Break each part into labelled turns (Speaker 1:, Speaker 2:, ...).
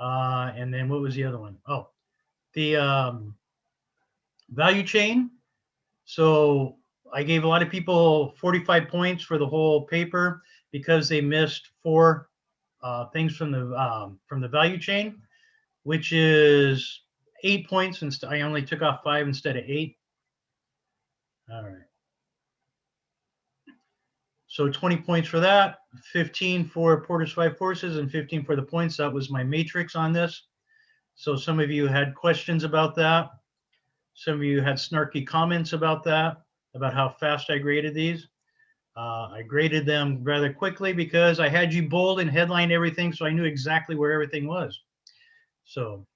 Speaker 1: And then what was the other one? Oh, the value chain. So I gave a lot of people 45 points for the whole paper because they missed four things from the value chain, which is 8 points. Instead, I only took off 5 instead of 8. All right. So 20 points for that, 15 for Porter's 5 forces, and 15 for the points. That was my matrix on this. So some of you had questions about that. Some of you had snarky comments about that, about how fast I graded these. I graded them rather quickly because I had you bold and headline everything, so I knew exactly where everything was. So,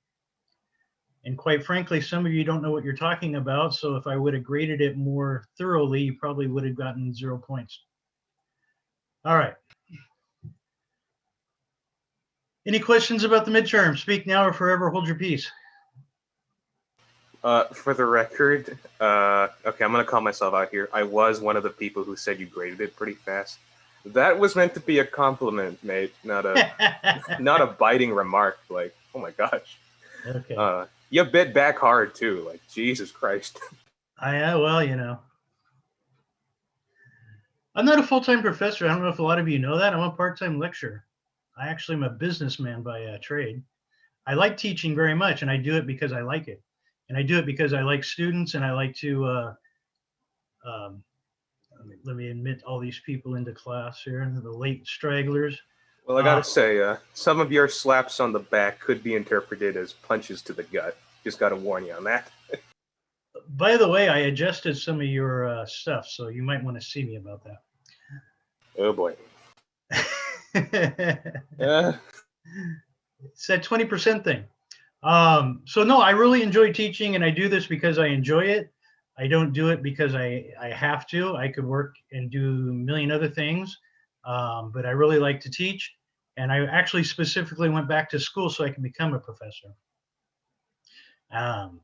Speaker 1: and quite frankly, some of you don't know what you're talking about. So if I would have graded it more thoroughly, you probably would have gotten 0 points. All right. Any questions about the midterm? Speak now or forever hold your peace.
Speaker 2: For the record, okay, I'm going to call myself out here. I was one of the people who said you graded it pretty fast. That was meant to be a compliment, mate, not a biting remark. Like, oh my gosh.
Speaker 1: Okay.
Speaker 2: You bit back hard too. Like, Jesus Christ.
Speaker 1: Well, you know. I'm not a full-time professor. I don't know if a lot of you know that. I'm a part-time lecturer. I actually am a businessman by trade. I like teaching very much, and I do it because I like it. And I do it because I like students, and I like to, let me admit all these people into class here, the late stragglers.
Speaker 2: Well, I gotta say, some of your slaps on the back could be interpreted as punches to the gut. Just gotta warn you on that.
Speaker 1: By the way, I adjusted some of your stuff, so you might want to see me about that.
Speaker 2: Oh boy.
Speaker 1: It's that 20% thing. So no, I really enjoy teaching, and I do this because I enjoy it. I don't do it because I have to. I could work and do a million other things, but I really like to teach. And I actually specifically went back to school so I can become a professor.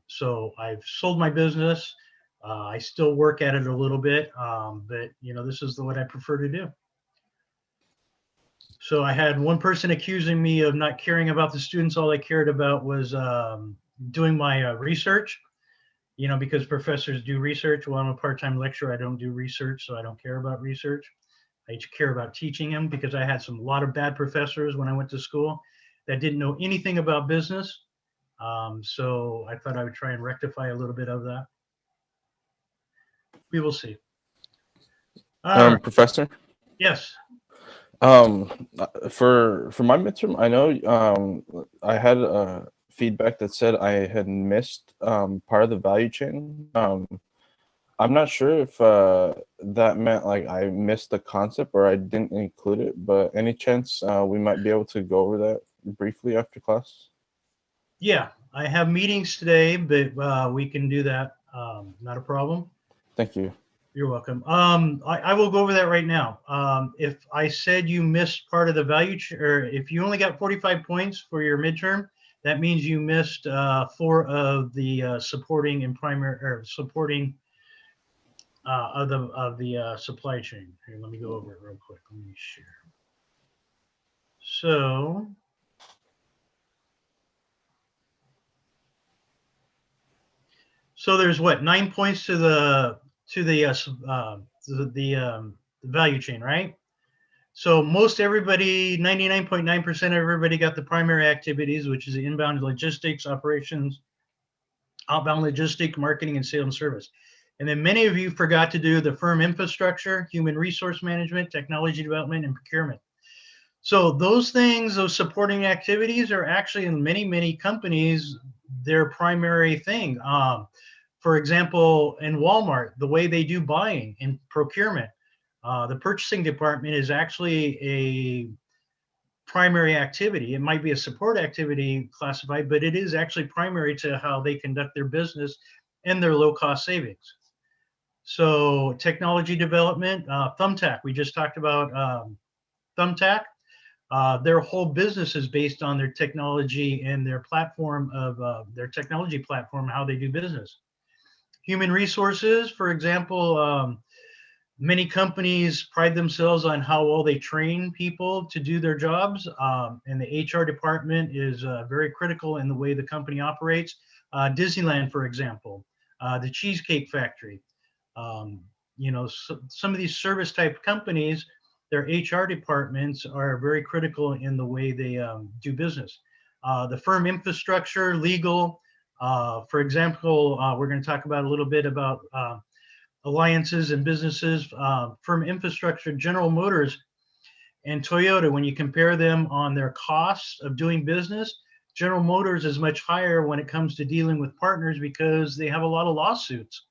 Speaker 1: So I've sold my business. I still work at it a little bit, but you know, this is what I prefer to do. So I had one person accusing me of not caring about the students. All I cared about was doing my research, you know, because professors do research. Well, I'm a part-time lecturer. I don't do research, so I don't care about research. I care about teaching them because I had a lot of bad professors when I went to school that didn't know anything about business. So I thought I would try and rectify a little bit of that. We will see.
Speaker 3: Professor?
Speaker 1: Yes.
Speaker 3: For my midterm, I know I had feedback that said I had missed part of the value chain. I'm not sure if that meant like I missed the concept or I didn't include it, but any chance we might be able to go over that briefly after class?
Speaker 1: Yeah, I have meetings today, but we can do that. Not a problem.
Speaker 3: Thank you.
Speaker 1: You're welcome. I will go over that right now. If I said you missed part of the value, or if you only got 45 points for your midterm, that means you missed 4 of the supporting and primary, or supporting of the supply chain. Here, let me go over it real quick. Let me share. So there's what, 9 points to the value chain, right? So most everybody, 99.9% of everybody got the primary activities, which is inbound logistics, operations, outbound logistics, marketing, and sales and service. And then many of you forgot to do the firm infrastructure, human resource management, technology development, and procurement. So those things, those supporting activities are actually in many, many companies, their primary thing. For example, in Walmart, the way they do buying and procurement, the purchasing department is actually a primary activity. It might be a support activity classified, but it is actually primary to how they conduct their business and their low-cost savings. So technology development, Thumbtack, we just talked about Thumbtack. Their whole business is based on their technology and their platform of their technology platform, how they do business. Human resources, for example, Many companies pride themselves on how well they train people to do their jobs, and the HR department is very critical in the way the company operates. Disneyland, for example, the Cheesecake Factory. Um, some of these service type companies, their HR departments are very critical in the way they do business. The firm infrastructure, legal, for example, we're going to talk about a little bit about alliances and businesses, firm infrastructure, General Motors and Toyota. When you compare them on their costs of doing business, General Motors is much higher when it comes to dealing with partners because they have a lot of lawsuits.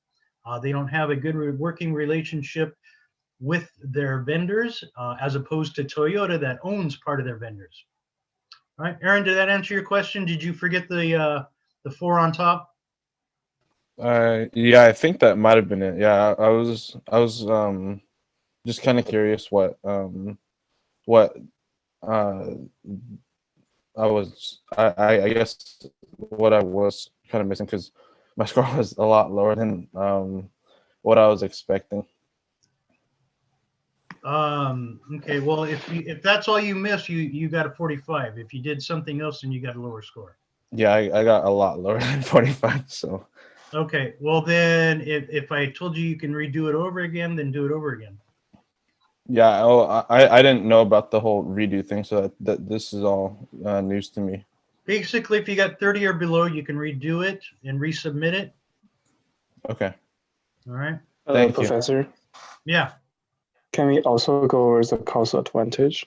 Speaker 1: They don't have a good working relationship with their vendors, as opposed to Toyota that owns part of their vendors. All right, Aaron, did that answer your question? Did you forget the four on top?
Speaker 3: Yeah, I think that might have been it. Yeah, I was just kind of curious what uh I guess what I was kind of missing, because my score was a lot lower than what I was expecting.
Speaker 1: Okay, well, if that's all you missed, you got a 45. If you did something else, then you got a lower score.
Speaker 3: Yeah, I got a lot lower than 45. So
Speaker 1: Okay, well then, if I told you you can redo it over again, then do it over again.
Speaker 3: yeah, I didn't know about the whole redo thing, so that this is all news to me.
Speaker 1: Basically, if you got 30 or below, you can redo it and resubmit it.
Speaker 3: Okay.
Speaker 1: All right.
Speaker 3: Thank you.
Speaker 4: Professor,
Speaker 1: Yeah.
Speaker 4: can we also go over the cost advantage?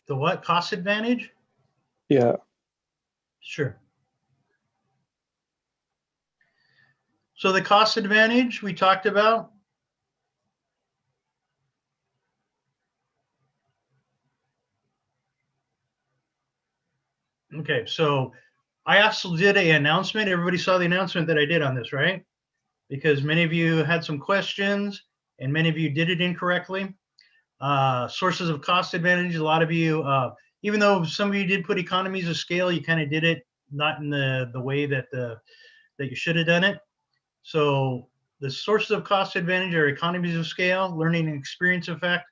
Speaker 1: The what? Cost advantage?
Speaker 4: Yeah.
Speaker 1: Sure. So the cost advantage we talked about. Okay, so I also did an announcement. Everybody saw the announcement that I did on this, right? Because many of you had some questions and many of you did it incorrectly. Sources of cost advantage. A lot of you, even though some of you did put economies of scale, you kind of did it not in the way that you should have done it. So the sources of cost advantage are economies of scale, learning and experience effect,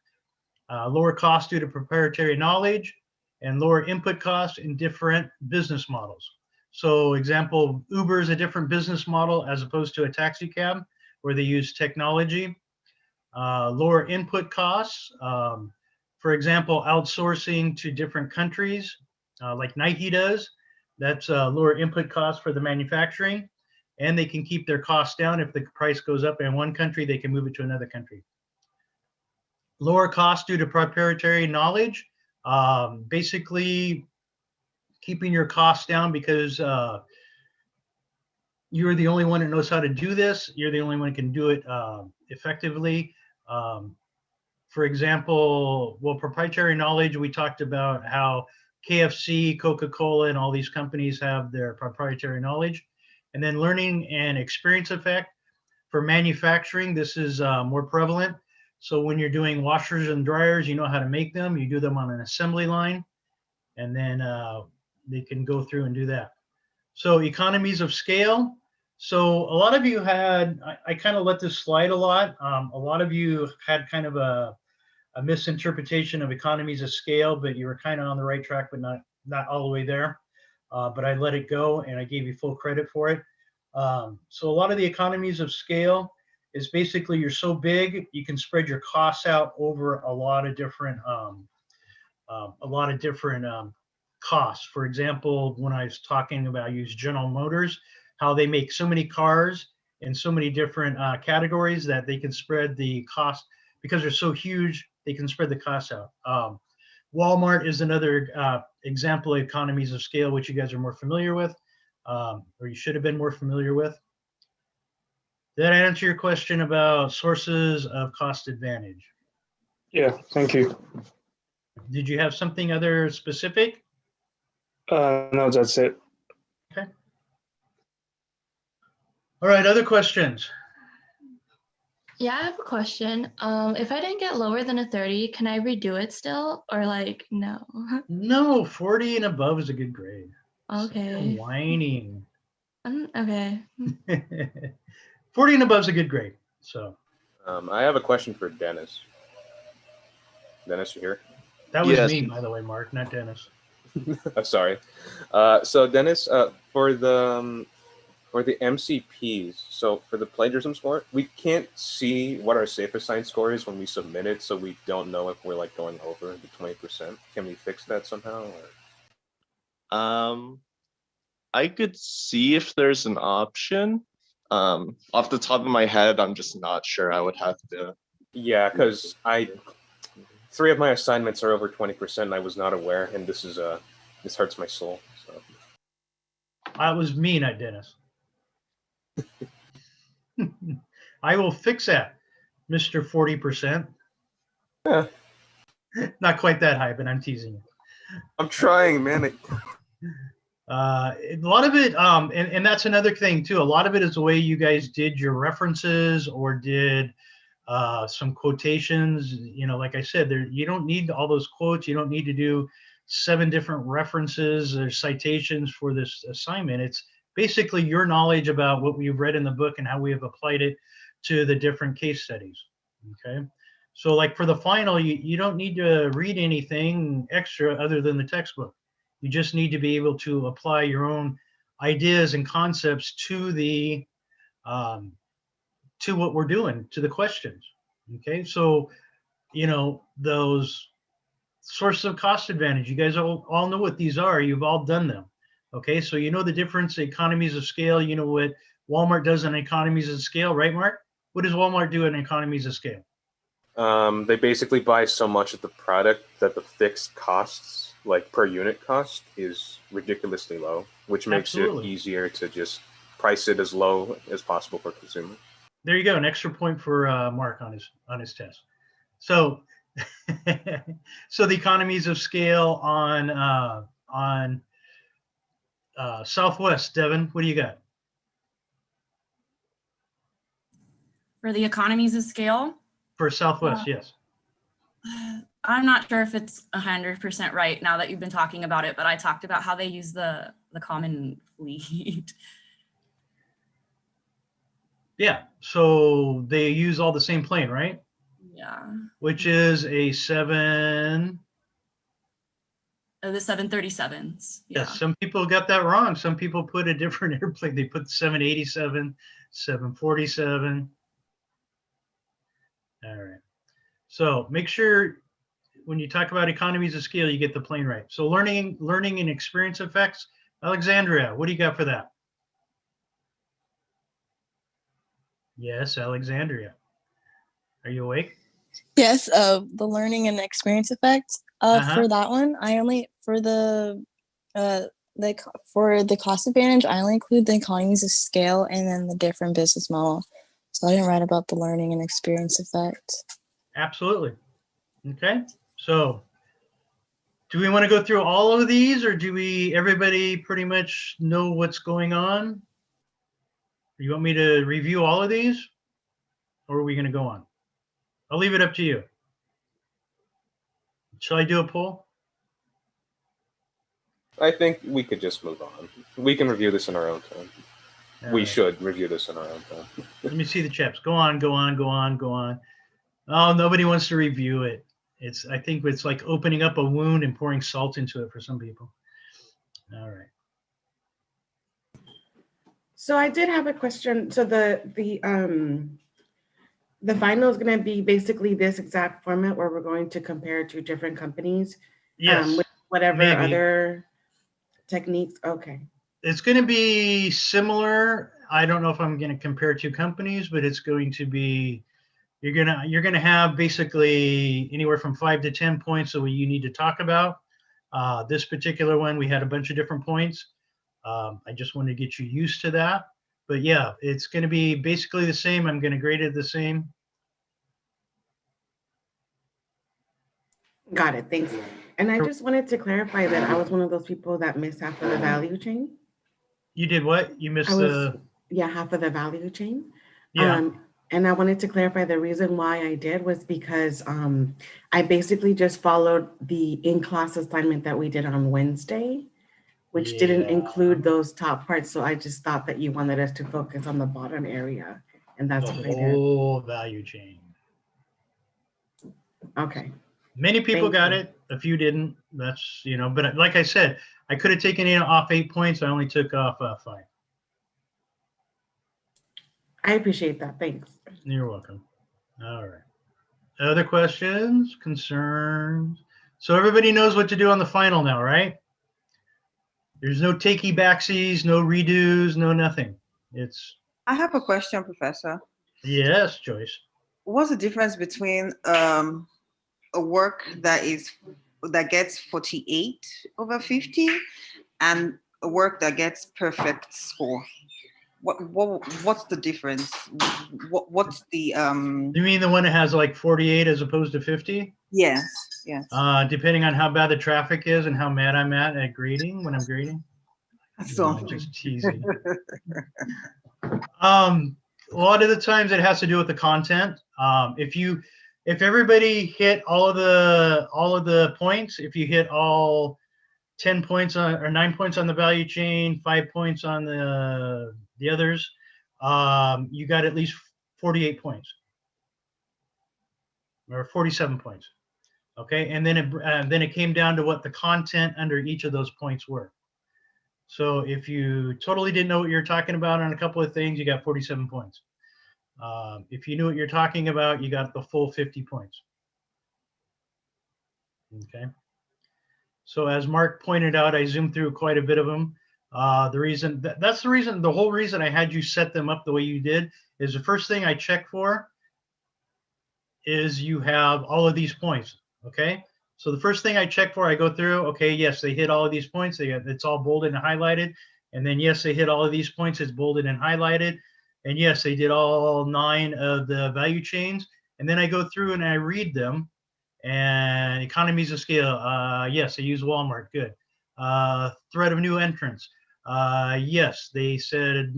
Speaker 1: lower cost due to proprietary knowledge, and lower input costs in different business models. So example, Uber is a different business model as opposed to a taxi cab where they use technology. Lower input costs, for example, outsourcing to different countries like Nike does. That's lower input costs for the manufacturing, and they can keep their costs down. If the price goes up in one country, they can move it to another country. Lower cost due to proprietary knowledge, basically keeping your costs down because you're the only one that knows how to do this. You're the only one who can do it effectively. For example, well, proprietary knowledge, we talked about how KFC, Coca-Cola, and all these companies have their proprietary knowledge. And then learning and experience effect. For manufacturing, this is more prevalent. So when you're doing washers and dryers, you know how to make them. You do them on an assembly line, and then they can go through and do that. So economies of scale. So a lot of you had, I kind of let this slide a lot. A lot of you had kind of a misinterpretation of economies of scale, but you were kind of on the right track, but not all the way there. But I let it go and I gave you full credit for it. So a lot of the economies of scale is basically you're so big you can spread your costs out over a lot of different costs. For example, when I was talking about use General Motors, how they make so many cars in so many different categories that they can spread the cost because they're so huge. They can spread the costs out. Walmart is another example of economies of scale, which you guys are more familiar with, or you should have been more familiar with. Did that answer your question about sources of cost advantage?
Speaker 4: Yeah, thank you.
Speaker 1: Did you have something other specific?
Speaker 4: No, that's it.
Speaker 1: Okay. All right, other questions?
Speaker 5: Yeah, I have a question. If I didn't get lower than a 30, can I redo it still? Or like, no?
Speaker 1: No, 40 and above is a good grade.
Speaker 5: Okay.
Speaker 1: Whining.
Speaker 5: Okay.
Speaker 1: 40 and above is a good grade. So
Speaker 2: I have a question for Dennis. Dennis, you here?
Speaker 1: That was
Speaker 6: Yes.
Speaker 1: me, by the way, Mark, not Dennis.
Speaker 2: Sorry. So Dennis, for the MCPs, so for the plagiarism score, we can't see what our safe assign score is when we submit it, so we don't know if we're like going over the 20%. Can we fix that somehow?
Speaker 6: I could see if there's an option. Off the top of my head, I'm just not sure. I would have to.
Speaker 2: Yeah, because 3 of my assignments are over 20%, and I was not aware, and this hurts my soul. So.
Speaker 1: It was me, not Dennis. I will fix that, Mr. 40%.
Speaker 2: Yeah.
Speaker 1: Not quite that high, but I'm teasing you.
Speaker 2: I'm trying, man.
Speaker 1: A lot of it, and that's another thing too. A lot of it is the way you guys did your references or did some quotations. You know, like I said, you don't need all those quotes. You don't need to do 7 different references or citations for this assignment. It's basically your knowledge about what we've read in the book and how we have applied it to the different case studies. Okay. So like for the final, you don't need to read anything extra other than the textbook. You just need to be able to apply your own ideas and concepts to the to what we're doing, to the questions. Okay, so you know those sources of cost advantage. You guys all know what these are. You've all done them. Okay, so you know the difference, economies of scale. You know what Walmart does in economies of scale, right, Mark? What does Walmart do in economies of scale?
Speaker 2: They basically buy so much of the product that the fixed costs, like per unit cost, is ridiculously low, which makes
Speaker 1: Absolutely.
Speaker 2: it easier to just price it as low as possible for consumers.
Speaker 1: There you go, an extra point for Mark on his test. So, so the economies of scale on Southwest, Devin, what do you got?
Speaker 7: For the economies of scale?
Speaker 1: For Southwest, yes.
Speaker 7: I'm not sure if it's 100% right now that you've been talking about it, but I talked about how they use the common fleet.
Speaker 1: Yeah, so they use all the same plane, right?
Speaker 7: Yeah.
Speaker 1: Which is a 7.
Speaker 7: The 737s. Yeah.
Speaker 1: Yes, some people got that wrong. Some people put a different airplane. They put 787, 747. All right. So make sure when you talk about economies of scale, you get the plane right. So learning and experience effects. Alexandria, what do you got for that? Yes, Alexandria. Are you awake?
Speaker 8: Yes, the learning and experience effects. For that one, I only for the cost advantage, I only include the economies of scale and then the different business model. So I didn't write about the learning and experience effects.
Speaker 1: Absolutely. Okay. So do we want to go through all of these, or do everybody pretty much know what's going on? You want me to review all of these, or are we going to go on? I'll leave it up to you. Shall I do a poll?
Speaker 2: I think we could just move on. We can review this in our own time. We should review this in our own time.
Speaker 1: Let me see the chaps. Go on, go on, go on, go on. Oh, nobody wants to review it. I think it's like opening up a wound and pouring salt into it for some people. All right.
Speaker 9: So I did have a question. So the final is going to be basically this exact format where we're going to compare 2 different companies.
Speaker 1: Yes.
Speaker 9: With whatever
Speaker 1: maybe.
Speaker 9: Other techniques. Okay.
Speaker 1: It's going to be similar. I don't know if I'm going to compare 2 companies, but it's going to be you're gonna have basically anywhere from 5 to 10 points that you need to talk about. This particular one, we had a bunch of different points. I just want to get you used to that. But yeah, it's going to be basically the same. I'm going to grade it the same.
Speaker 9: Got it. Thanks. And I just wanted to clarify that I was one of those people that missed half of the value chain.
Speaker 1: You did what? You missed
Speaker 9: half of the value chain.
Speaker 1: Yeah.
Speaker 9: And I wanted to clarify the reason why I did was because I basically just followed the in-class assignment that we did on Wednesday, which didn't include those top parts. So I just thought that you wanted us to focus on the bottom area. and that's
Speaker 1: The
Speaker 9: what I did.
Speaker 1: whole value chain.
Speaker 9: Okay.
Speaker 1: Many people
Speaker 9: Thank
Speaker 1: got
Speaker 9: you.
Speaker 1: it. A few didn't. That's, but like I said, I could have taken it off 8 points. I only took off 5.
Speaker 9: I appreciate that. Thanks.
Speaker 1: You're welcome. All right. Other questions, concerns? So everybody knows what to do on the final now, right? There's no takey backsies, no redos, no nothing. It's
Speaker 10: I have a question, Professor.
Speaker 1: yes, Joyce.
Speaker 10: What's the difference between a work that gets 48/50 and a work that gets perfect score? What's the difference? What's the
Speaker 1: You mean the one that has like 48 as opposed to 50?
Speaker 10: Yes.
Speaker 1: Depending on how bad the traffic is and how mad I'm at grading when I'm grading.
Speaker 10: So
Speaker 1: No, just teasing. A lot of the times it has to do with the content. If everybody hit all of the points, if you hit all 10 points or 9 points on the value chain, 5 points on the others, you got at least 48 points or 47 points. Okay, and then it came down to what the content under each of those points were. So if you totally didn't know what you're talking about on a couple of things, you got 47 points. If you knew what you're talking about, you got the full 50 points. Okay. So as Mark pointed out, I zoomed through quite a bit of them. The whole reason I had you set them up the way you did is the first thing I check for is you have all of these points. Okay. So the first thing I check for, I go through, okay, yes, they hit all of these points. It's all bolded and highlighted. And then, yes, they hit all of these points. It's bolded and highlighted. And yes, they did all 9 of the value chains. And then I go through and I read them. And economies of scale, yes, I use Walmart, good. Threat of new entrants, yes, they said,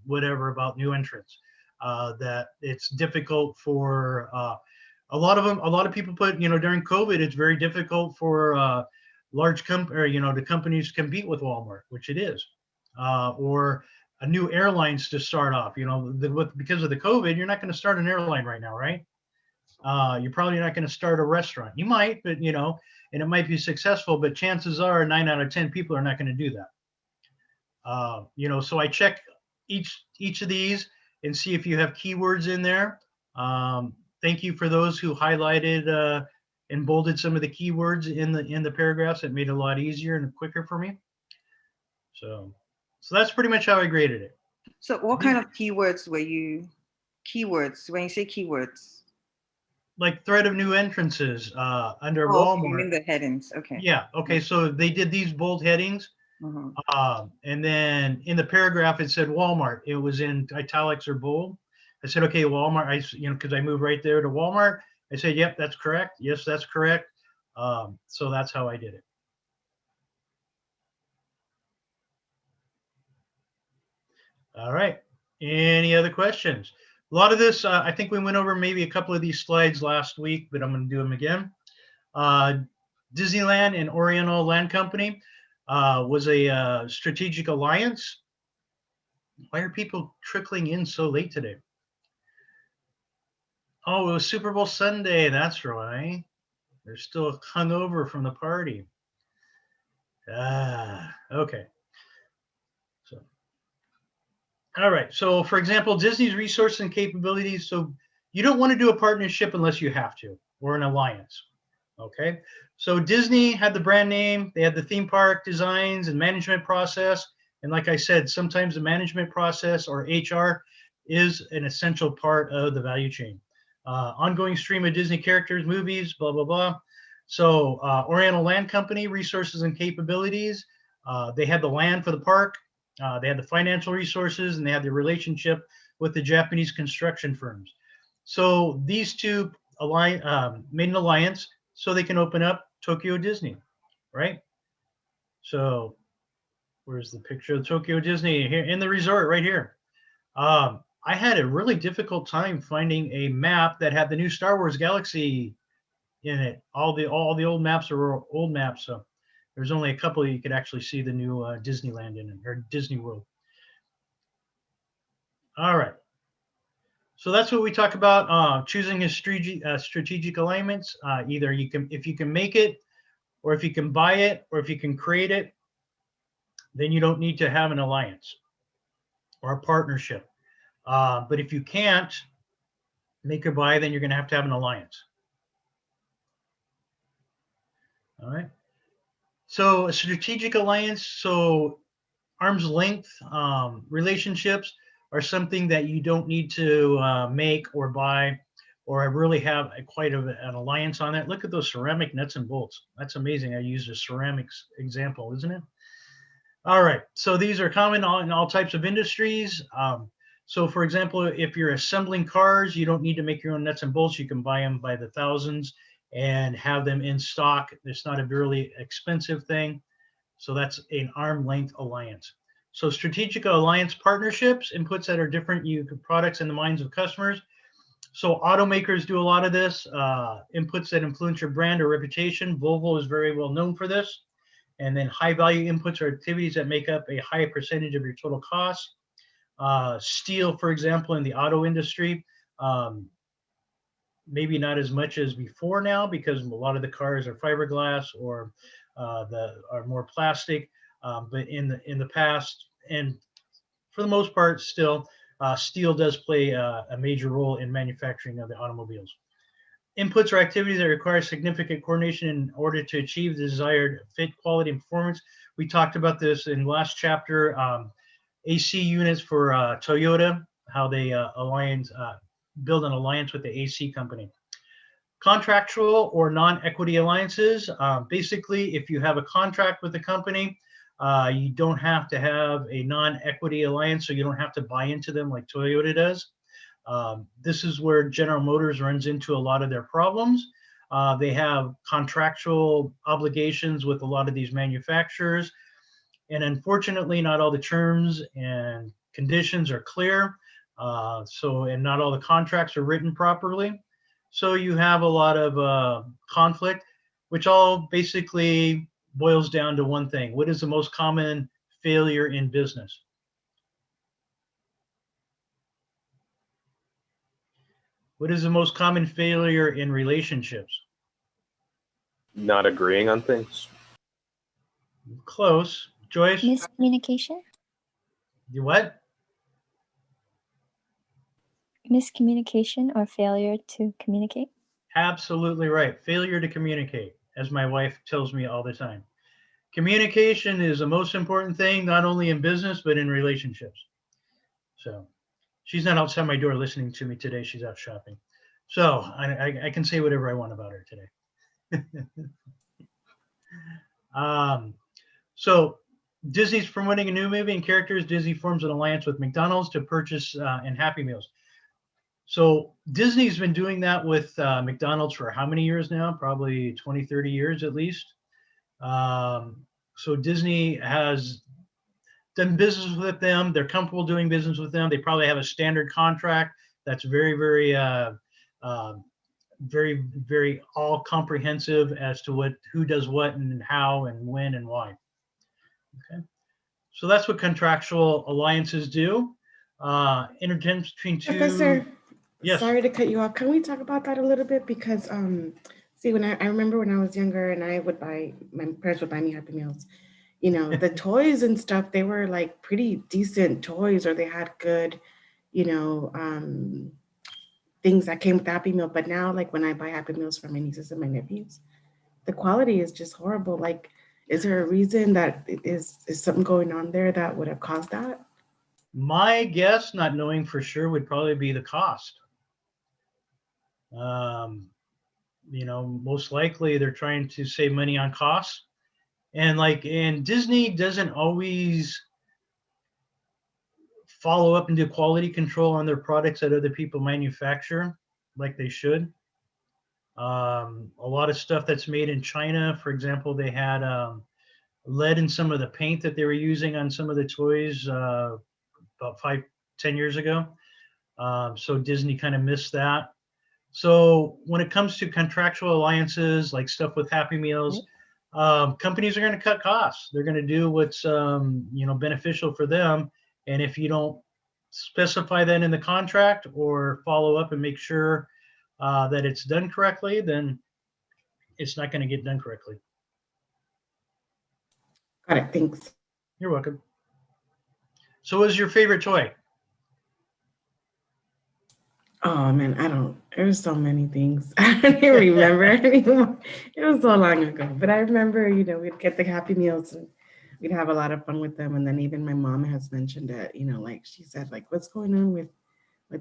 Speaker 1: whatever about new entrants, that it's difficult for a lot of people put, during COVID, it's very difficult for large the companies to compete with Walmart, which it is, or a new airlines to start off, because of the COVID, you're not going to start an airline right now, right? You're probably not going to start a restaurant. You might, but and it might be successful, but chances are 9 out of 10 people are not going to do that. So I check each of these and see if you have keywords in there. Thank you for those who highlighted and bolded some of the keywords in the paragraphs. It made it a lot easier and quicker for me. So that's pretty much how I graded it.
Speaker 10: So what kind of keywords were you? Keywords, when you say keywords?
Speaker 1: Like threat of new entrances under
Speaker 10: Walmart.
Speaker 1: Walmart.
Speaker 10: In the headings, okay.
Speaker 1: Yeah, okay, so they did these bold headings. And then in the paragraph, it said Walmart. It was in italics or bold. I said, okay, Walmart, because I moved right there to Walmart. I said, yep, that's correct. Yes, that's correct. So that's how I did it. All right. Any other questions? A lot of this, I think we went over maybe a couple of these slides last week, but I'm going to do them again. Disneyland and Oriental Land Company was a strategic alliance. Why are people trickling in so late today? Oh, it was Super Bowl Sunday. That's right. They're still hungover from the party. Okay. So, all right. So, for example, Disney's resources and capabilities. So, you don't want to do a partnership unless you have to, or an alliance. Okay. So, Disney had the brand name. They had the theme park designs and management process. And like I said, sometimes the management process or HR is an essential part of the value chain. Ongoing stream of Disney characters, movies, blah, blah, blah. So Oriental Land Company, resources and capabilities. They had the land for the park. They had the financial resources, and they had the relationship with the Japanese construction firms. So these two made an alliance so they can open up Tokyo Disney, right? So where's the picture of Tokyo Disney? Here in the resort right here. I had a really difficult time finding a map that had the new Star Wars Galaxy in it. All the old maps are old maps, so there's only a couple you could actually see the new Disneyland in it, or Disney World. All right. So that's what we talk about, choosing a strategic alignments. Either you can, if you can make it, or if you can buy it, or if you can create it, then you don't need to have an alliance or a partnership. But if you can't make or buy, then you're going to have an alliance. All right. So a strategic alliance, so arm's length relationships are something that you don't need to make or buy, or really have quite an alliance on it. Look at those ceramic nuts and bolts. That's amazing. I used a ceramics example, isn't it? All right. So these are common in all types of industries. So for example, if you're assembling cars, you don't need to make your own nuts and bolts. You can buy them by the thousands and have them in stock. It's not a really expensive thing. So that's an arm length alliance. So strategic alliance partnerships, inputs that are different products in the minds of customers. So automakers do a lot of this, inputs that influence your brand or reputation. Volvo is very well known for this. And then high value inputs are activities that make up a high percentage of your total cost. Steel, for example, in the auto industry, maybe not as much as before now, because a lot of the cars are fiberglass or are more plastic. But in the past, and for the most part, still, steel does play a major role in manufacturing of the automobiles. Inputs are activities that require significant coordination in order to achieve the desired fit, quality, and performance. We talked about this in last chapter. AC units for Toyota, how they build an alliance with the AC company. Contractual or non-equity alliances. Basically, if you have a contract with the company, you don't have to have a non-equity alliance, so you don't have to buy into them like Toyota does. This is where General Motors runs into a lot of their problems. They have contractual obligations with a lot of these manufacturers, and unfortunately, not all the terms and conditions are clear. And not all the contracts are written properly. So you have a lot of conflict, which all basically boils down to one thing. What is the most common failure in business? What is the most common failure in relationships?
Speaker 2: Not agreeing on things.
Speaker 1: Close. Joyce?
Speaker 8: Miscommunication?
Speaker 1: You what?
Speaker 8: Miscommunication or failure to communicate?
Speaker 1: Absolutely right. Failure to communicate, as my wife tells me all the time. Communication is the most important thing, not only in business, but in relationships. So she's not outside my door listening to me today. She's out shopping. So I can say whatever I want about her today. So Disney's promoting a new movie and characters. Disney forms an alliance with McDonald's to purchase and Happy Meals. So Disney's been doing that with McDonald's for how many years now? Probably 20, 30 years at least. So Disney has done business with them. They're comfortable doing business with them. They probably have a standard contract that's very, very, very, very all comprehensive as to who does what and how and when and why. Okay. So that's what contractual alliances do. Intertense between two.
Speaker 9: Professor,
Speaker 1: yes.
Speaker 9: Sorry to cut you off. Can we talk about that a little bit? Because see, when I remember when I was younger and my parents would buy me Happy Meals, you know, the toys and stuff, they were like pretty decent toys, or they had good, you know, things that came with Happy Meal. But now, like when I buy Happy Meals for my nieces and my nephews, the quality is just horrible. Like, is there a reason that is something going on there that would have caused that?
Speaker 1: My guess, not knowing for sure, would probably be the cost. You know, most likely they're trying to save money on costs. And Disney doesn't always follow up and do quality control on their products that other people manufacture like they should. A lot of stuff that's made in China, for example, they had lead in some of the paint that they were using on some of the toys about 5-10 years ago. So Disney kind of missed that. So when it comes to contractual alliances, like stuff with Happy Meals, companies are going to cut costs. They're going to do what's beneficial for them. And if you don't specify that in the contract or follow up and make sure that it's done correctly, then it's not going to get done correctly.
Speaker 9: Got it. Thanks.
Speaker 1: You're welcome. So what was your favorite toy?
Speaker 9: Oh man, I don't. There's so many things. I don't even remember anymore. It was so long ago. But I remember, we'd get the Happy Meals and we'd have a lot of fun with them. And then even my mom has mentioned that, like she said, like, what's going on with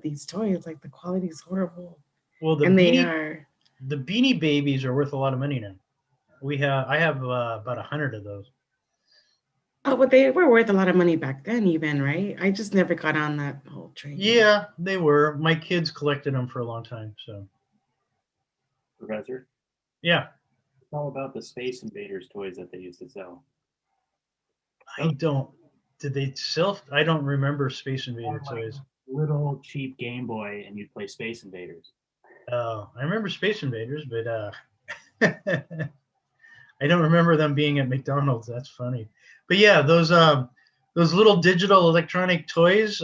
Speaker 9: these toys? Like the quality is horrible.
Speaker 1: Well, the Beanie Babies are worth a lot of money now. I have about 100 of those.
Speaker 9: Oh, but they were worth a lot of money back then, even, right? I just never got on that whole train.
Speaker 1: Yeah, they were. My kids collected them for a long time. So,
Speaker 11: Professor?
Speaker 1: Yeah.
Speaker 11: It's all about the Space Invaders toys that they used to sell.
Speaker 1: Did they sell? I don't remember Space Invader toys.
Speaker 11: Little cheap Game Boy, and you'd play Space Invaders.
Speaker 1: Oh, I remember Space Invaders, but I don't remember them being at McDonald's. That's funny. But yeah, those little digital electronic toys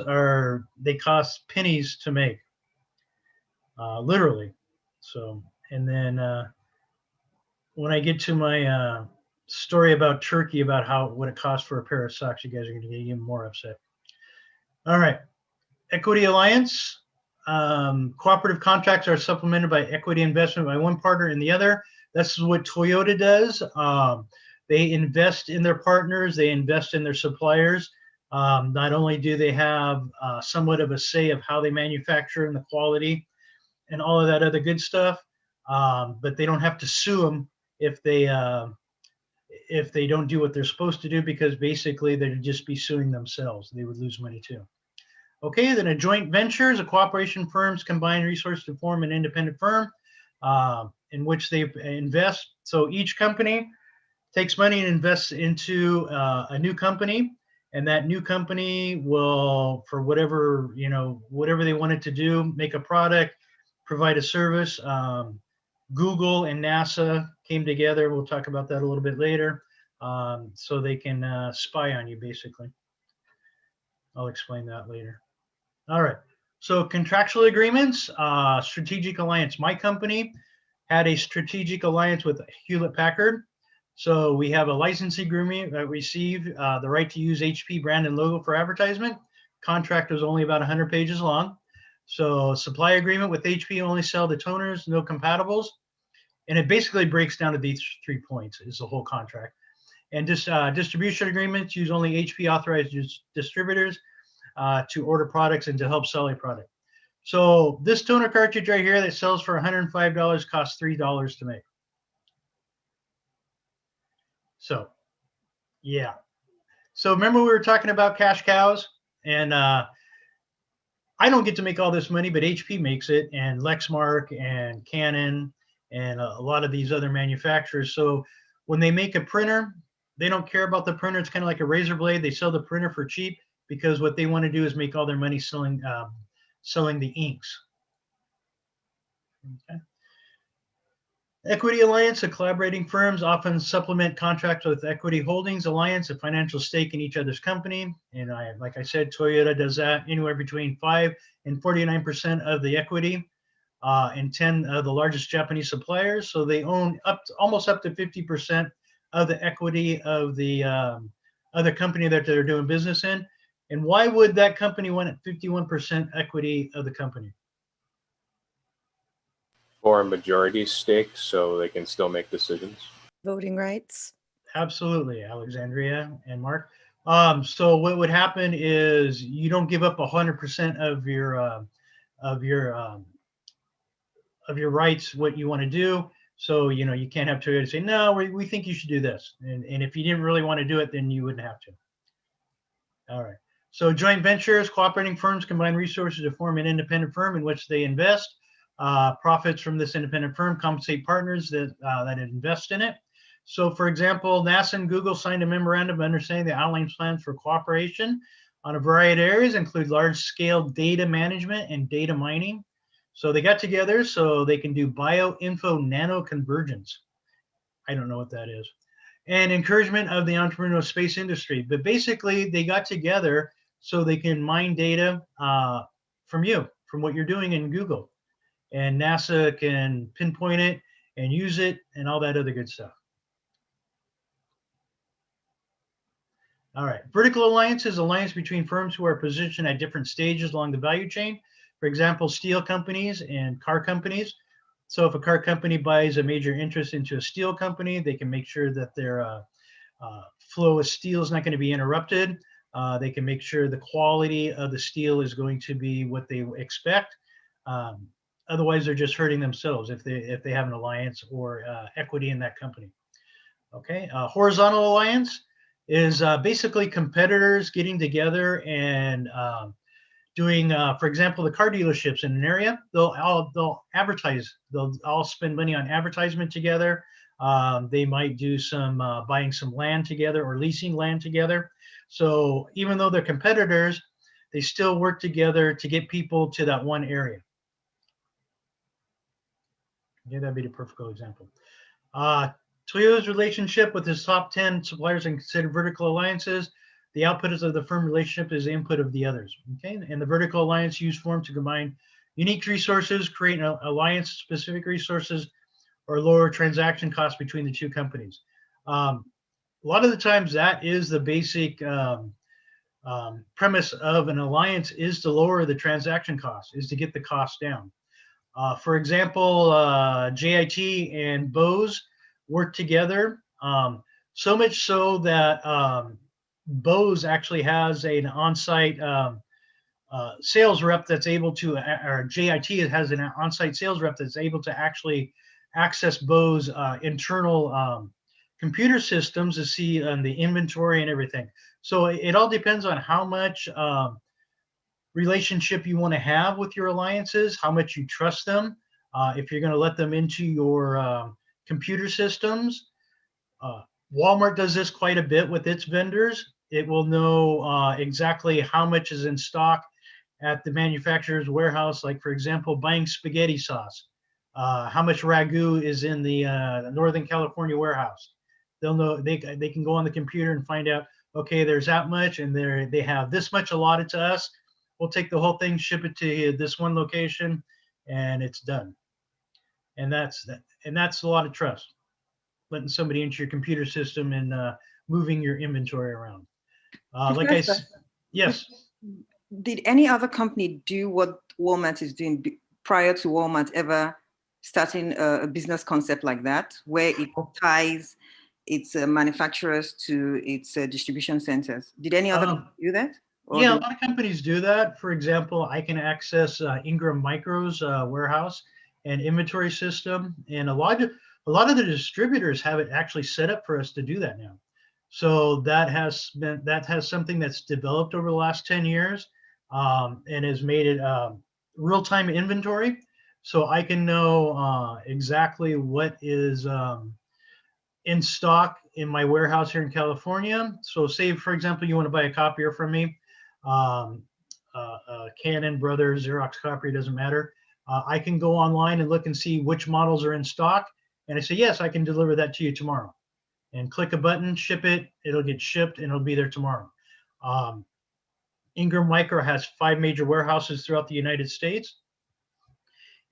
Speaker 1: they cost pennies to make, literally. So, and then when I get to my story about Turkey, about what it costs for a pair of socks, you guys are going to get even more upset. All right, Equity Alliance. Cooperative contracts are supplemented by equity investment by one partner and the other. This is what Toyota does. They invest in their partners. They invest in their suppliers. Not only do they have somewhat of a say of how they manufacture and the quality and all of that other good stuff, but they don't have to sue them if they don't do what they're supposed to do, because basically they'd just be suing themselves. They would lose money too. Okay, then a joint venture is a cooperation firms combine resources to form an independent firm in which they invest. So each company takes money and invests into a new company, and that new company will, for whatever they wanted to do, make a product, provide a service. Google and NASA came together. We'll talk about that a little bit later, so they can spy on you, basically. I'll explain that later. All right. So contractual agreements, strategic alliance. My company had a strategic alliance with Hewlett Packard. So we have a licensing agreement that receive the right to use HP brand and logo for advertisement. Contract was only about 100 pages long. So supply agreement with HP, only sell the toners, no compatibles. And it basically breaks down to these 3 points is the whole contract. And distribution agreements use only HP authorized distributors to order products and to help sell a product. So this toner cartridge right here that sells for $105 costs $3 to make. So, yeah. So remember we were talking about cash cows, and I don't get to make all this money, but HP makes it, and Lexmark and Canon and a lot of these other manufacturers. So when they make a printer, they don't care about the printer. It's kind of like a razor blade. They sell the printer for cheap because what they want to do is make all their money selling the inks. Okay. Equity Alliance, the collaborating firms often supplement contracts with Equity Holdings Alliance, a financial stake in each other's company. And like I said, Toyota does that anywhere between 5 and 49% of the equity, and 10 of the largest Japanese suppliers. So they own almost up to 50% of the equity of the other company that they're doing business in. And why would that company want 51% equity of the company?
Speaker 2: For a majority stake, so they can still make decisions.
Speaker 12: Voting rights.
Speaker 1: Absolutely, Alexandria and Mark. So what would happen is you don't give up 100% of your rights, what you want to do. So you can't have Toyota say, no, we think you should do this, and if you didn't really want to do it, then you wouldn't have to. All right. So joint ventures, cooperating firms combine resources to form an independent firm in which they invest. Profits from this independent firm compensate partners that invest in it. So, for example, NASA and Google signed a memorandum of understanding that outlines plans for cooperation on a variety of areas, include large-scale data management and data mining. So they got together so they can do bioinfo nanoconvergence. I don't know what that is. And encouragement of the entrepreneurial space industry. But basically, they got together so they can mine data from you, from what you're doing in Google. And NASA can pinpoint it and use it and all that other good stuff. All right. Vertical alliance is alliance between firms who are positioned at different stages along the value chain. For example, steel companies and car companies. So if a car company buys a major interest into a steel company, they can make sure that their flow of steel is not going to be interrupted. They can make sure the quality of the steel is going to be what they expect. Otherwise, they're just hurting themselves if they have an alliance or equity in that company. Okay, horizontal alliance is basically competitors getting together and doing, for example, the car dealerships in an area. They'll advertise. They'll all spend money on advertisement together. They might do some buying some land together or leasing land together. So even though they're competitors, they still work together to get people to that one area. Yeah, that'd be the perfect example. Toyota's relationship with its top 10 suppliers and considered vertical alliances. The output of the firm relationship is the input of the others. Okay, and the vertical alliance use form to combine unique resources, create an alliance-specific resources, or lower transaction costs between the two companies. A lot of the times, that is the basic premise of an alliance: is to lower the transaction costs, is to get the cost down. For example, JIT and Bose work together, so much so that Bose actually has an on-site sales rep that's able to, or JIT has an on-site sales rep that's able to actually access Bose internal computer systems to see the inventory and everything. So it all depends on how much relationship you want to have with your alliances, how much you trust them, if you're going to let them into your computer systems. Walmart does this quite a bit with its vendors. It will know exactly how much is in stock at the manufacturer's warehouse. Like, for example, buying spaghetti sauce, how much ragu is in the Northern California warehouse. They'll know, they can go on the computer and find out, okay, there's that much, and they have this much allotted to us. We'll take the whole thing, ship it to this one location, and it's done. And that's a lot of trust, letting somebody into your computer system and moving your inventory around. Like I said, yes.
Speaker 10: Did any other company do what Walmart is doing prior to Walmart ever starting a business concept like that, where it ties its manufacturers to its distribution centers? Did any other company do that?
Speaker 1: Yeah, a lot of companies do that. For example, I can access Ingram Micro's warehouse and inventory system, and a lot of the distributors have it actually set up for us to do that now. So that has something that's developed over the last 10 years, and has made it real-time inventory. So I can know exactly what is in stock in my warehouse here in California. So say, for example, you want to buy a copier from me, Canon, Brothers, Xerox copier, doesn't matter. I can go online and look and see which models are in stock. And I say, yes, I can deliver that to you tomorrow. And click a button, ship it, it'll get shipped, and it'll be there tomorrow. Ingram Micro has 5 major warehouses throughout the United States.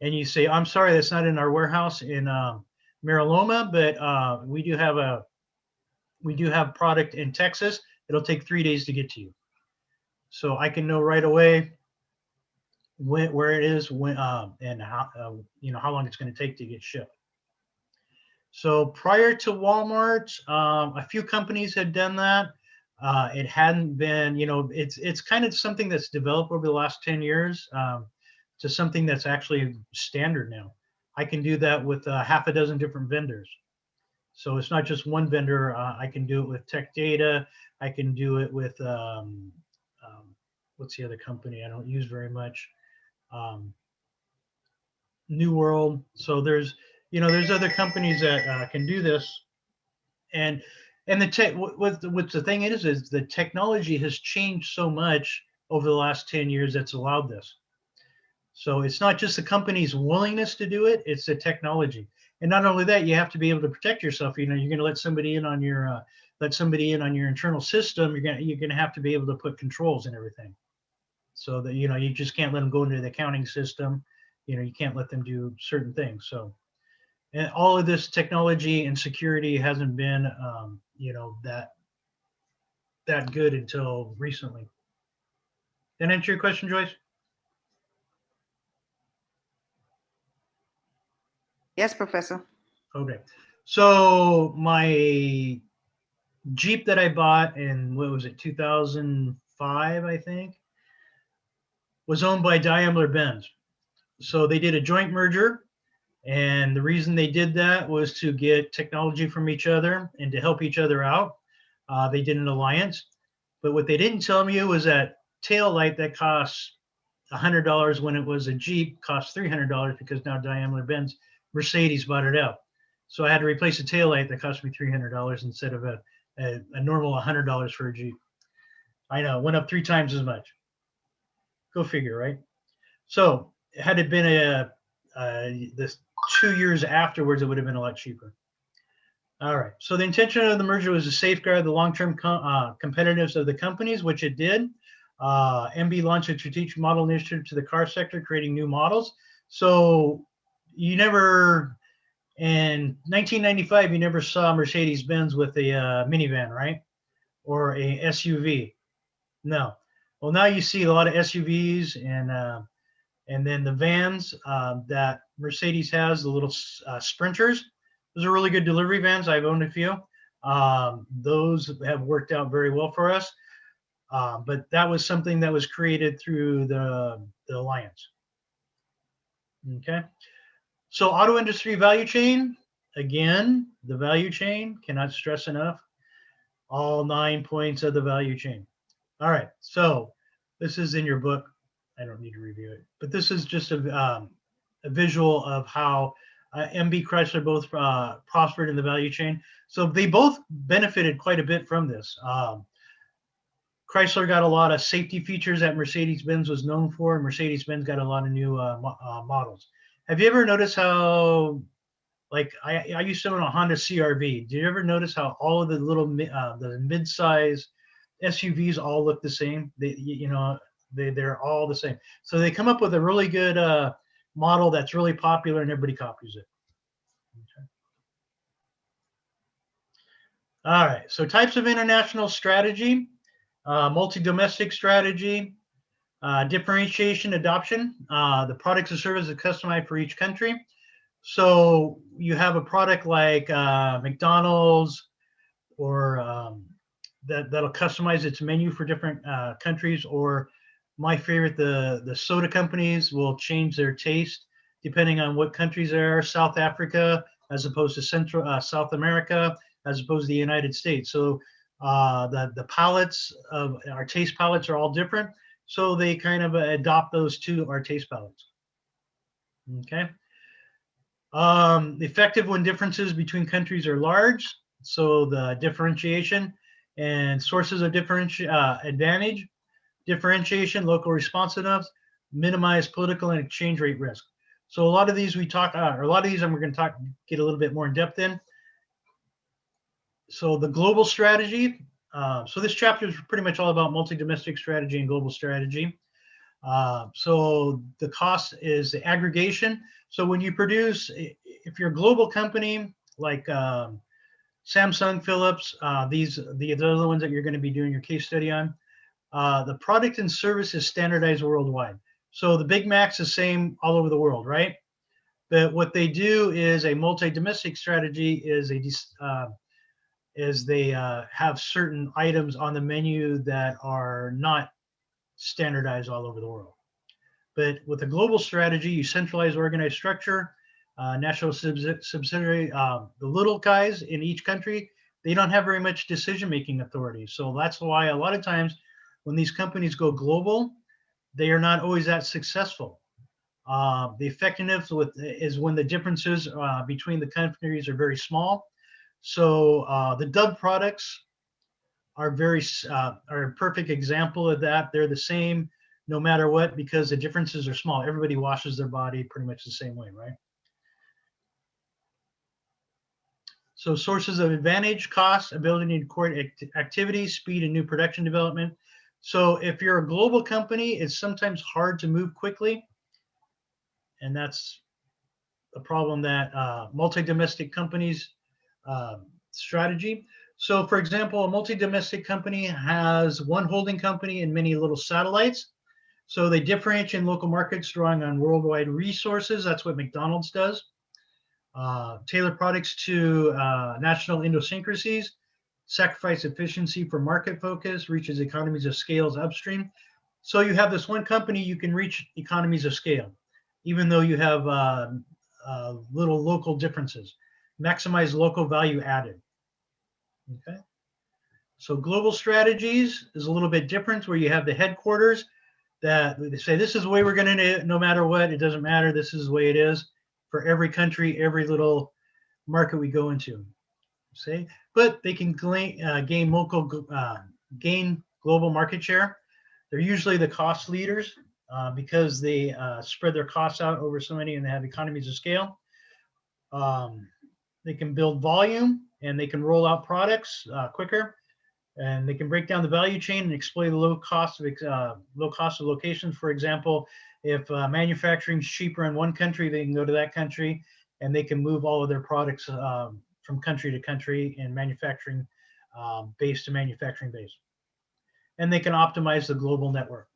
Speaker 1: And you say, I'm sorry, that's not in our warehouse in Mariloma, but we do have product in Texas. It'll take 3 days to get to you. So I can know right away where it is, and how how long it's going to take to get shipped. So prior to Walmart, a few companies had done that. It hadn't been, it's kind of something that's developed over the last 10 years to something that's actually standard now. I can do that with half a dozen different vendors. So it's not just one vendor. I can do it with Tech Data. I can do it with, what's the other company I don't use very much? New World. So there's other companies that can do this. And what the thing is the technology has changed so much over the last 10 years that's allowed this. So it's not just the company's willingness to do it, it's the technology. And not only that, you have to be able to protect yourself. You're going to let somebody in on your let somebody in on your internal system, you're gonna have to be able to put controls and everything, so that you just can't let them go into the accounting system. You can't let them do certain things. So, and all of this technology and security hasn't been that good until recently. That answer your question, Joyce?
Speaker 10: Yes, Professor.
Speaker 1: Okay. So my Jeep that I bought in, what was it, 2005, I think, was owned by Daimler-Benz. So they did a joint merger. And the reason they did that was to get technology from each other and to help each other out. They did an alliance. But what they didn't tell me was that tail light that costs $100 when it was a Jeep cost $300 because now Daimler-Benz Mercedes bought it out. So I had to replace a tail light that cost me $300 instead of a normal $100 for a Jeep. I know, went up 3 times as much. Go figure, right? So had it been this 2 years afterwards, it would have been a lot cheaper. All right. So the intention of the merger was to safeguard the long-term competitiveness of the companies, which it did. MB launched a strategic model initiative to the car sector, creating new models. So you never, in 1995, you never saw Mercedes-Benz with a minivan, right? Or a SUV. No. Well, now you see a lot of SUVs and then the vans that Mercedes has, the little Sprinters. Those are really good delivery vans. I've owned a few. Those have worked out very well for us. But that was something that was created through the alliance. Okay. So auto industry value chain, again, the value chain, cannot stress enough, all 9 points of the value chain. All right, so this is in your book. I don't need to review it, but this is just a visual of how MB Chrysler both prospered in the value chain. So they both benefited quite a bit from this. Chrysler got a lot of safety features that Mercedes-Benz was known for. Mercedes-Benz got a lot of new models. Have you ever noticed how, like, I used to own a Honda CR-V. Did you ever notice how all of the little the mid-size SUVs all look the same? They're all the same. So they come up with a really good model that's really popular and everybody copies it. Okay. All right, so types of international strategy, multi-domestic strategy, differentiation, adoption. The products and services are customized for each country. So you have a product like McDonald's or that'll customize its menu for different countries, or my favorite, the soda companies will change their taste depending on what countries they are. South Africa as opposed to Central South America as opposed to the United States. So the palettes of our taste palettes are all different. So they kind of adopt those to our taste palettes. Okay. Effective when differences between countries are large. So the differentiation and sources of advantage, differentiation, local responsiveness, minimize political and exchange rate risk. So a lot of these we talk, or a lot of these we're going to get a little bit more in depth in. So the global strategy. So this chapter is pretty much all about multi-domestic strategy and global strategy. So the cost is the aggregation. So when you produce, if you're a global company like Samsung, Philips, these are the other ones that you're going to be doing your case study on. The product and service is standardized worldwide. So the Big Mac's the same all over the world, right? But what they do is a multi-domestic strategy is they have certain items on the menu that are not standardized all over the world. But with a global strategy, you centralize organized structure, national subsidiary, the little guys in each country, they don't have very much decision-making authority. So that's why a lot of times when these companies go global, they are not always that successful. The effectiveness is when the differences between the countries are very small. So the Dove products are a perfect example of that. They're the same no matter what because the differences are small. Everybody washes their body pretty much the same way, right? So sources of advantage, cost, ability to coordinate activities, speed, and new production development. So if you're a global company, it's sometimes hard to move quickly. And that's a problem that multi-domestic companies strategy. So for example, a multi-domestic company has one holding company and many little satellites. So they differentiate in local markets, drawing on worldwide resources. That's what McDonald's does. Tailor products to national idiosyncrasies, sacrifice efficiency for market focus, reaches economies of scales upstream. So you have this one company, you can reach economies of scale, even though you have little local differences. Maximize local value added. Okay. So global strategies is a little bit different, where you have the headquarters that they say, this is the way we're going to do it, no matter what, it doesn't matter, this is the way it is for every country, every little market we go into. Say, but they can gain global market share. They're usually the cost leaders because they spread their costs out over so many and they have economies of scale. They can build volume and they can roll out products quicker, and they can break down the value chain and exploit the low cost of locations. For example, if manufacturing is cheaper in one country, they can go to that country and they can move all of their products from country to country and manufacturing base to manufacturing base. And they can optimize the global network.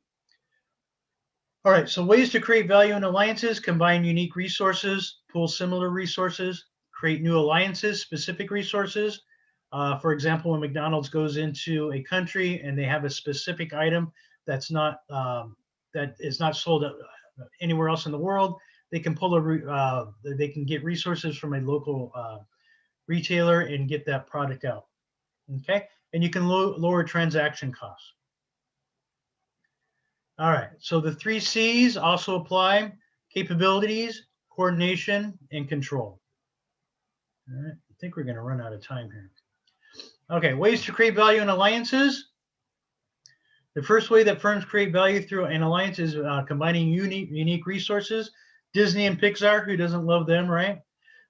Speaker 1: All right, so ways to create value in alliances: combine unique resources, pool similar resources, create new alliances, specific resources. For example, when McDonald's goes into a country and they have a specific item that's not that is not sold anywhere else in the world, they can they can get resources from a local retailer and get that product out. Okay, and you can lower transaction costs. All right, so the 3 C's also apply: capabilities, coordination, and control. All right, I think we're going to run out of time here. Okay, ways to create value in alliances. The first way that firms create value through an alliance is combining unique resources. Disney and Pixar, who doesn't love them, right?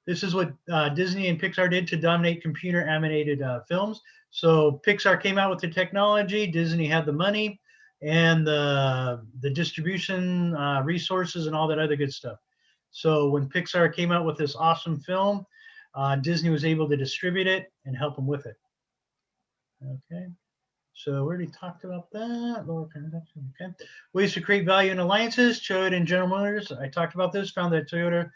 Speaker 1: This is what Disney and Pixar did to dominate computer animated films. So Pixar came out with the technology, Disney had the money and the distribution resources and all that other good stuff. So when Pixar came out with this awesome film, Disney was able to distribute it and help them with it. Okay, so we already talked about that. Lower transaction. Okay, ways to create value in alliances. Toyota and General Motors. I talked about this. Found that Toyota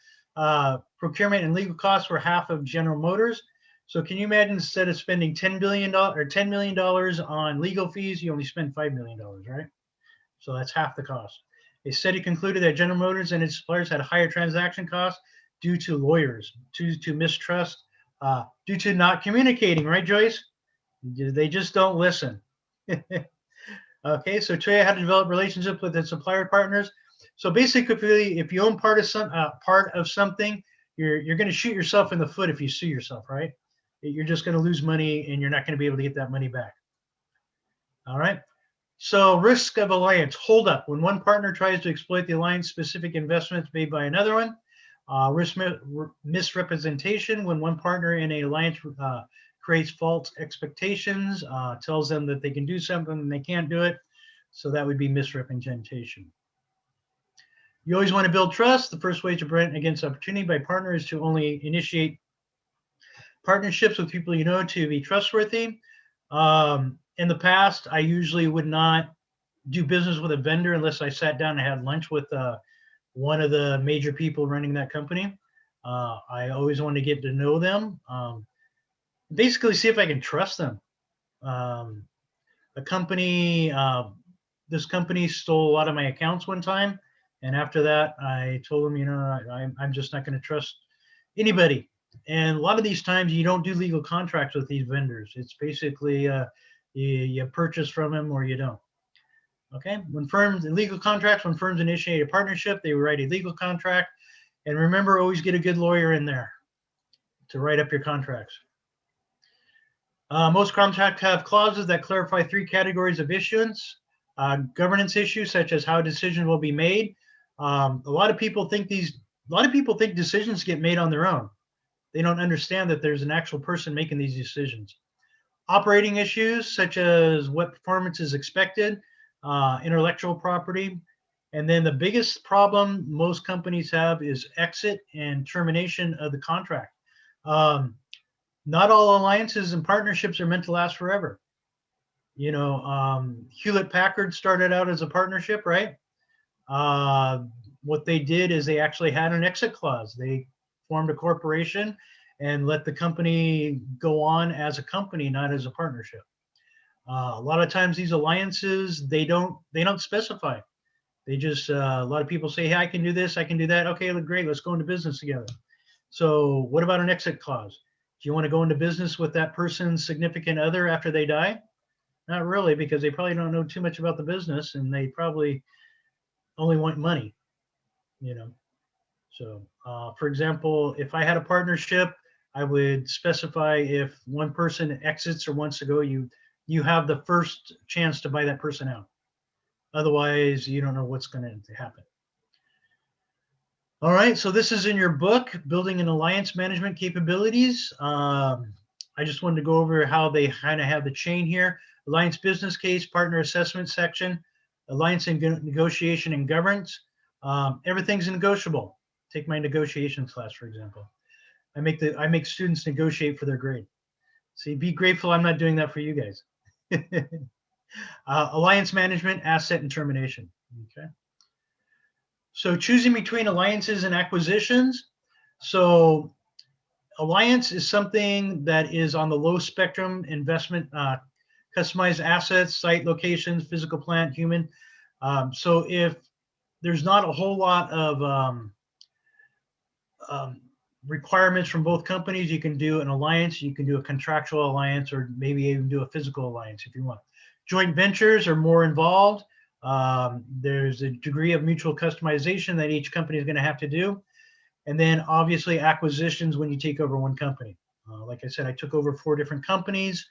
Speaker 1: procurement and legal costs were half of General Motors. So can you imagine, instead of spending $10 million on legal fees, you only spend $5 million, right? So that's half the cost. A study concluded that General Motors and its suppliers had higher transaction costs due to lawyers, due to mistrust, due to not communicating, right, Joyce? They just don't listen. Okay, so Toyota had to develop relationships with its supplier partners. So basically, if you own part of something, you're going to shoot yourself in the foot if you sue yourself, right? You're just going to lose money and you're not going to be able to get that money back. All right. So risk of alliance, hold up. When one partner tries to exploit the alliance specific investments made by another one. Risk misrepresentation, when one partner in an alliance creates false expectations, tells them that they can do something and they can't do it. So that would be misrepresentation. You always want to build trust. The first way to prevent against opportunity by partner is to only initiate partnerships with people you know to be trustworthy. In the past, I usually would not do business with a vendor unless I sat down and had lunch with one of the major people running that company. I always want to get to know them. Basically see if I can trust them. This company stole a lot of my accounts one time. And after that, I told them, I'm just not going to trust anybody. And a lot of these times you don't do legal contracts with these vendors. It's basically you purchase from them or you don't. Okay, when firms initiate a partnership, they write a legal contract. And remember, always get a good lawyer in there to write up your contracts. Most contracts have clauses that clarify 3 categories of issuance. Governance issues, such as how decisions will be made. A lot of people think decisions get made on their own. They don't understand that there's an actual person making these decisions. Operating issues such as what performance is expected, intellectual property, and then the biggest problem most companies have is exit and termination of the contract. Not all alliances and partnerships are meant to last forever. You know, Hewlett Packard started out as a partnership, right? What they did is they actually had an exit clause. They formed a corporation and let the company go on as a company, not as a partnership. A lot of times these alliances, they don't specify. They just, a lot of people say, hey, I can do this, I can do that. Okay, great, let's go into business together. So what about an exit clause? Do you want to go into business with that person's significant other after they die? Not really, because they probably don't know too much about the business and they probably only want money, you know. So for example, if I had a partnership, I would specify if one person exits or wants to go, you have the first chance to buy that person out. Otherwise, you don't know what's going to happen. All right, so this is in your book, Building an Alliance Management Capabilities. I just wanted to go over how they kind of have the chain here. Alliance business case, partner assessment section, alliance and negotiation and governance. Everything's negotiable. Take my negotiations class, for example. I make students negotiate for their grade. See, be grateful I'm not doing that for you guys. Alliance management, asset and termination. Okay. So choosing between alliances and acquisitions. So alliance is something that is on the low spectrum investment, customized assets, site locations, physical plant, human. So if there's not a whole lot of requirements from both companies, you can do an alliance, you can do a contractual alliance, or maybe even do a physical alliance if you want. Joint ventures are more involved. There's a degree of mutual customization that each company is going to have to do. And then obviously acquisitions when you take over one company. Like I said, I took over 4 different companies.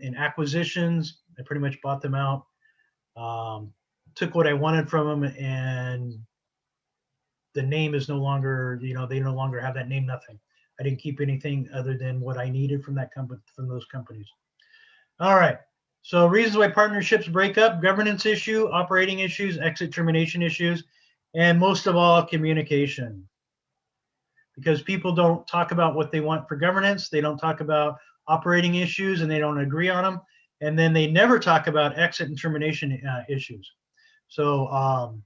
Speaker 1: In acquisitions, I pretty much bought them out, took what I wanted from them, and the name is no longer, you know, they no longer have that name, nothing. I didn't keep anything other than what I needed from that company, from those companies. All right. So reasons why partnerships break up: governance issue, operating issues, exit termination issues, and most of all, communication. Because people don't talk about what they want for governance, they don't talk about operating issues, and they don't agree on them. And then they never talk about exit and termination issues. So,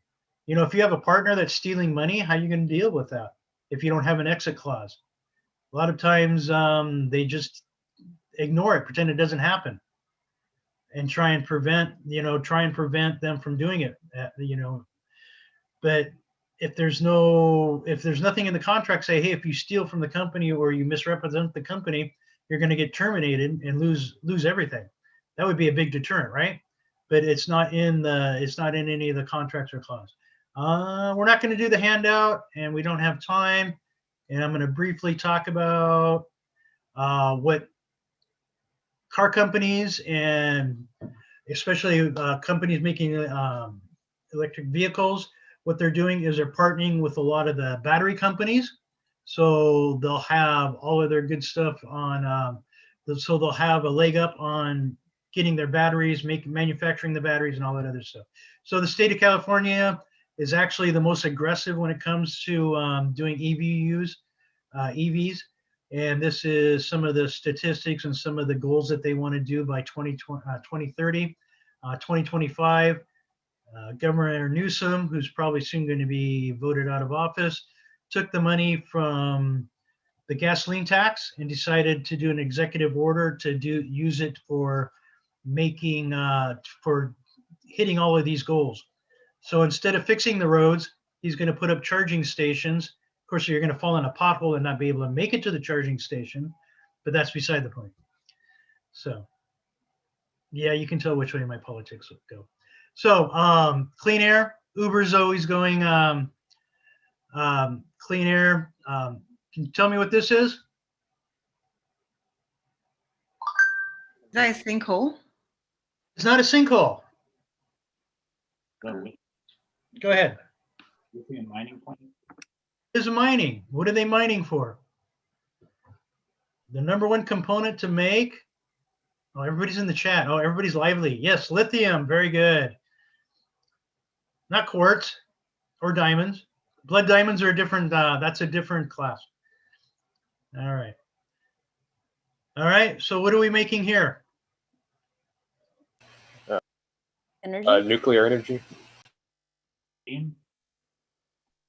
Speaker 1: you know, if you have a partner that's stealing money, how are you going to deal with that if you don't have an exit clause? A lot of times they just ignore it, pretend it doesn't happen, and try and prevent them from doing it, you know. But if there's nothing in the contract say, hey, if you steal from the company or you misrepresent the company, you're going to get terminated and lose everything. That would be a big deterrent, right? But it's not in any of the contracts or clause. We're not going to do the handout, and we don't have time. And I'm going to briefly talk about what car companies, and especially companies making electric vehicles, what they're doing is they're partnering with a lot of the battery companies. So they'll have all of their good stuff on, so they'll have a leg up on getting their batteries, manufacturing the batteries and all that other stuff. So the state of California is actually the most aggressive when it comes to doing EVs. And this is some of the statistics and some of the goals that they want to do by 2030, 2025. Governor Newsom, who's probably soon going to be voted out of office, took the money from the gasoline tax and decided to do an executive order to use it for making for hitting all of these goals. So instead of fixing the roads, he's going to put up charging stations. Of course, you're going to fall in a pothole and not be able to make it to the charging station, but that's beside the point. So yeah, you can tell which way my politics would go. So clean air, Uber's always going clean air. Can you tell me what this is?
Speaker 10: Is that a sinkhole?
Speaker 1: It's not a sinkhole.
Speaker 11: Go
Speaker 1: ahead.
Speaker 11: Lithium mining plant.
Speaker 1: It's mining. What are they mining for? The number one component to make, oh, everybody's in the chat. Oh, everybody's lively. Yes, lithium. Very good. Not quartz or diamonds. Blood diamonds are a different, that's a different class. All right. All right. So what are we making here?
Speaker 8: Energy?
Speaker 2: Nuclear energy.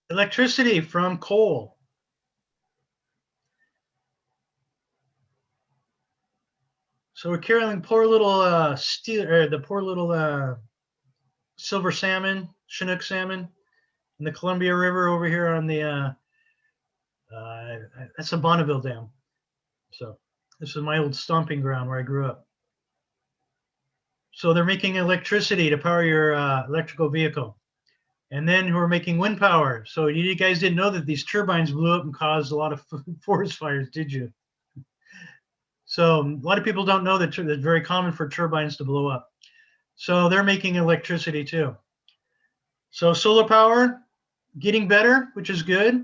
Speaker 1: Electricity from coal. So we're carrying poor little steel, or the poor little silver salmon, Chinook salmon, in the Columbia River over here on the that's the Bonneville Dam. So this is my old stomping ground where I grew up. So they're making electricity to power your electrical vehicle. And then we're making wind power. So you guys didn't know that these turbines blew up and caused a lot of forest fires, did you? So a lot of people don't know that it's very common for turbines to blow up. So they're making electricity too. So solar power, getting better, which is good.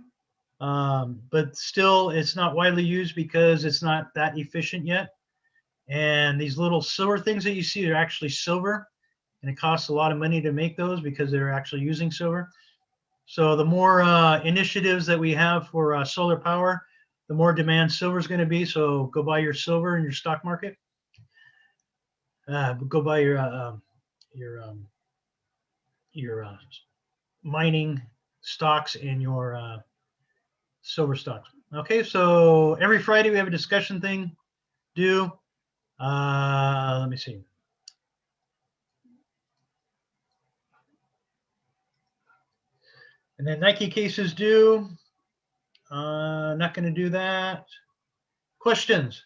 Speaker 1: But still it's not widely used because it's not that efficient yet. And these little silver things that you see are actually silver, and it costs a lot of money to make those because they're actually using silver. So the more initiatives that we have for solar power, the more demand silver is going to be. So go buy your silver in your stock market. Go buy your mining stocks and your silver stocks. Okay, so every Friday we have a discussion thing due. Let me see. And then Nike cases due. Not going to do that. Questions?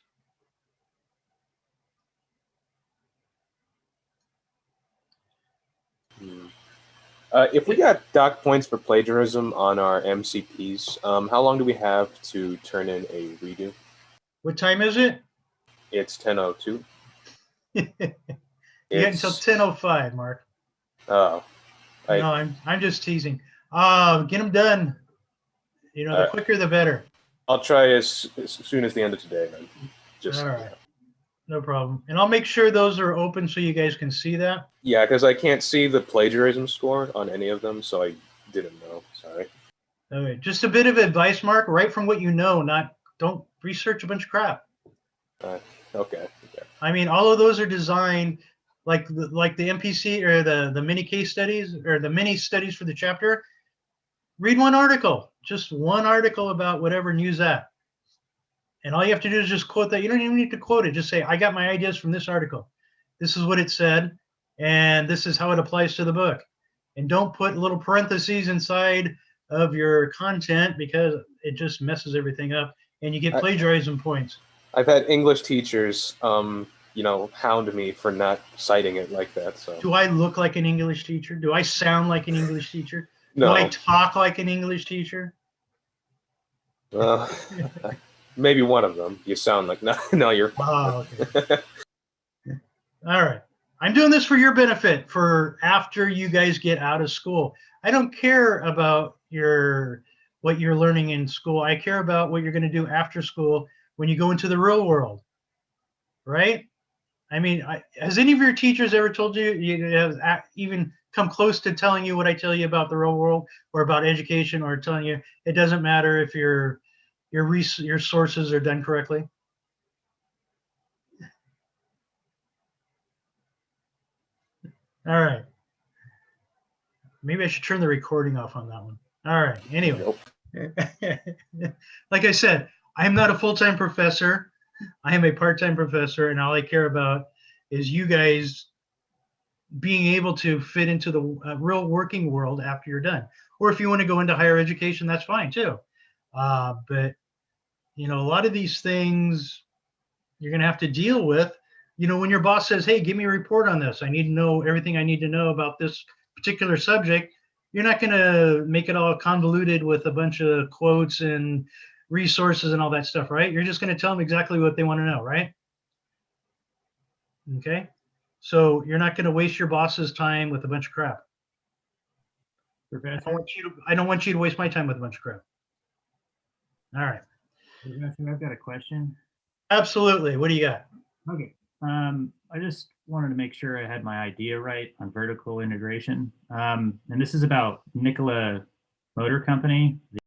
Speaker 2: If we got dock points for plagiarism on our MCPs, how long do we have to turn in a redo?
Speaker 1: What time is it?
Speaker 2: It's 10:02.
Speaker 1: You got until 10:05, Mark.
Speaker 2: Oh.
Speaker 1: No, I'm just teasing. Get them done. You know, the quicker the better.
Speaker 2: I'll try as soon as the end of today, then.
Speaker 1: All right. No problem. And I'll make sure those are open so you guys can see that.
Speaker 2: Yeah, because I can't see the plagiarism score on any of them, so I didn't know. Sorry.
Speaker 1: Okay. Just a bit of advice, Mark. Write from what you know, don't research a bunch of crap.
Speaker 2: Okay.
Speaker 1: I mean, all of those are designed like the MPC or the mini case studies or the mini studies for the chapter. Read one article, just one article about whatever news at. And all you have to do is just quote that. You don't even need to quote it. Just say, I got my ideas from this article. This is what it said, and this is how it applies to the book. And don't put little parentheses inside of your content because it just messes everything up and you get plagiarism points.
Speaker 2: I've had English teachers, hound me for not citing it like that. So.
Speaker 1: Do I look like an English teacher? Do I sound like an English teacher?
Speaker 2: No.
Speaker 1: Do I talk like an English teacher?
Speaker 2: Maybe one of them. You sound like no, you're fine.
Speaker 1: Oh, okay. All right. I'm doing this for your benefit for after you guys get out of school. I don't care about what you're learning in school. I care about what you're going to do after school when you go into the real world, right? I mean, has any of your teachers ever told you have even come close to telling you what I tell you about the real world or about education, or telling you it doesn't matter if your sources are done correctly? All right. Maybe I should turn the recording off on that one. All right. Anyway, like I said, I am not a full-time professor. I am a part-time professor, and all I care about is you guys being able to fit into the real working world after you're done. Or if you want to go into higher education, that's fine too. But a lot of these things you're going to have to deal with. When your boss says, hey, give me a report on this, I need to know everything I need to know about this particular subject, you're not going to make it all convoluted with a bunch of quotes and resources and all that stuff, right? You're just going to tell them exactly what they want to know, right? Okay. So you're not going to waste your boss's time with a bunch of crap. I don't want you to waste my time with a bunch of crap. All right.
Speaker 11: I've got a question.
Speaker 1: Absolutely. What do you got?
Speaker 11: Okay. I just wanted to make sure I had my idea right on vertical integration. And this is about Nikola Motor Company.